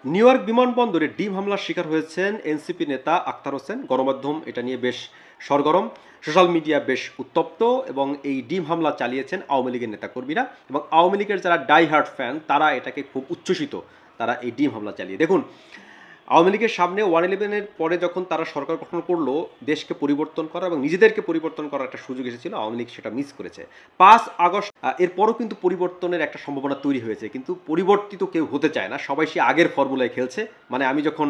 New York বিমানবন্দরে ডিম হামলার শিকার হয়েছেন এনসিপি নেতা আখতার হোসেন। গণমাধ্যম এটা নিয়ে বেশ সরগরম, সোশ্যাল মিডিয়া বেশ উত্তপ্ত, এবং এই ডিম হামলা চালিয়েছেন আওয়ামী লীগের নেতাকর্মীরা, এবং আওয়ামী লীগের যারা ডাই হার্ট ফ্যান তারা এটাকে খুব উচ্ছ্বসিত। তারা এই ডিম হামলা চালিয়ে, দেখুন, আওয়ামী লীগের সামনে 1/11-এর পরে যখন তারা সরকার গঠন করলো, দেশকে পরিবর্তন করা এবং নিজেদেরকে পরিবর্তন করার একটা সুযোগ এসেছিল, আওয়ামী লীগ সেটা মিস করেছে। 5 আগস্ট এরপরও কিন্তু পরিবর্তনের একটা সম্ভাবনা তৈরি হয়েছে, কিন্তু পরিবর্তিত কেউ হতে চায় না, সবাই সে আগের ফর্মুলায় খেলছে। মানে আমি যখন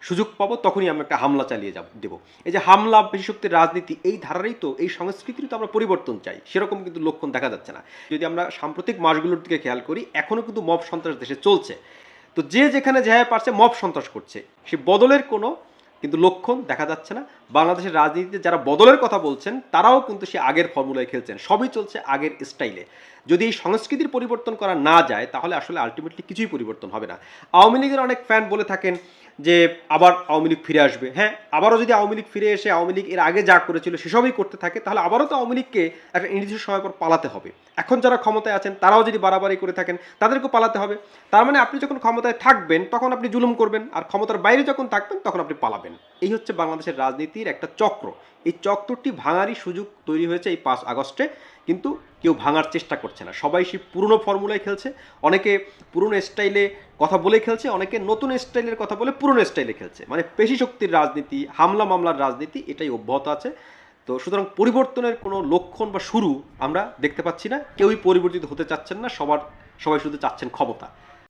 সুযোগ পাবো তখনই আমি একটা হামলা চালিয়ে দেবো। এই যে হামলা বেশি শক্তির রাজনীতি, এই ধারারই তো, এই সংস্কৃতির তো আমরা পরিবর্তন চাই, সেরকম কিন্তু লক্ষণ দেখা যাচ্ছে না। যদি আমরা সাম্প্রতিক মাসগুলোর দিকে খেয়াল করি, এখনও কিন্তু মব সন্ত্রাস দেশে চলছে। তো যে যেখানে যেভাবে পারছে মব সন্ত্রাস করছে, সে বদলের কোনো কিন্তু লক্ষণ দেখা যাচ্ছে না। বাংলাদেশের রাজনীতিতে যারা বদলের কথা বলছেন তারাও কিন্তু সে আগের ফর্মুলায় খেলছেন, সবই চলছে আগের স্টাইলে। যদি এই সংস্কৃতির পরিবর্তন করা না যায় তাহলে আসলে আলটিমেটলি কিছুই পরিবর্তন হবে না। আওয়ামী লীগের অনেক ফ্যান বলে থাকেন যে আবার আওয়ামী লীগ ফিরে আসবে। হ্যাঁ, আবারও যদি আওয়ামী লীগ ফিরে এসে আওয়ামী লীগ এর আগে যা করেছিল সেসবই করতে থাকে, তাহলে আবারও তো আওয়ামী লীগকে একটা নির্দিষ্ট সময় পর পালাতে হবে। এখন যারা ক্ষমতায় আছেন তারাও যদি বাড়াবাড়ি করে থাকেন তাদেরকেও পালাতে হবে। তার মানে আপনি যখন ক্ষমতায় থাকবেন তখন আপনি জুলুম করবেন, আর ক্ষমতার বাইরে যখন থাকবেন তখন আপনি পালাবেন। এই হচ্ছে বাংলাদেশের রাজনীতির একটা চক্র। এই চক্রটি ভাঙারই সুযোগ তৈরি হয়েছে এই 5 আগস্টে, কিন্তু কেউ ভাঙার চেষ্টা করছে না, সবাই সেই পুরনো ফর্মুলায় খেলছে। অনেকে পুরনো স্টাইলে কথা বলে খেলছে, অনেকে নতুন স্টাইলের কথা বলে পুরনো স্টাইলে খেলছে। মানে পেশি শক্তির রাজনীতি, হামলা মামলার রাজনীতি, এটাই অব্যাহত আছে। তো সুতরাং পরিবর্তনের কোনো লক্ষণ বা শুরু আমরা দেখতে পাচ্ছি না। কেউই পরিবর্তিত হতে চাচ্ছেন না, সবাই শুধু চাচ্ছেন ক্ষমতা।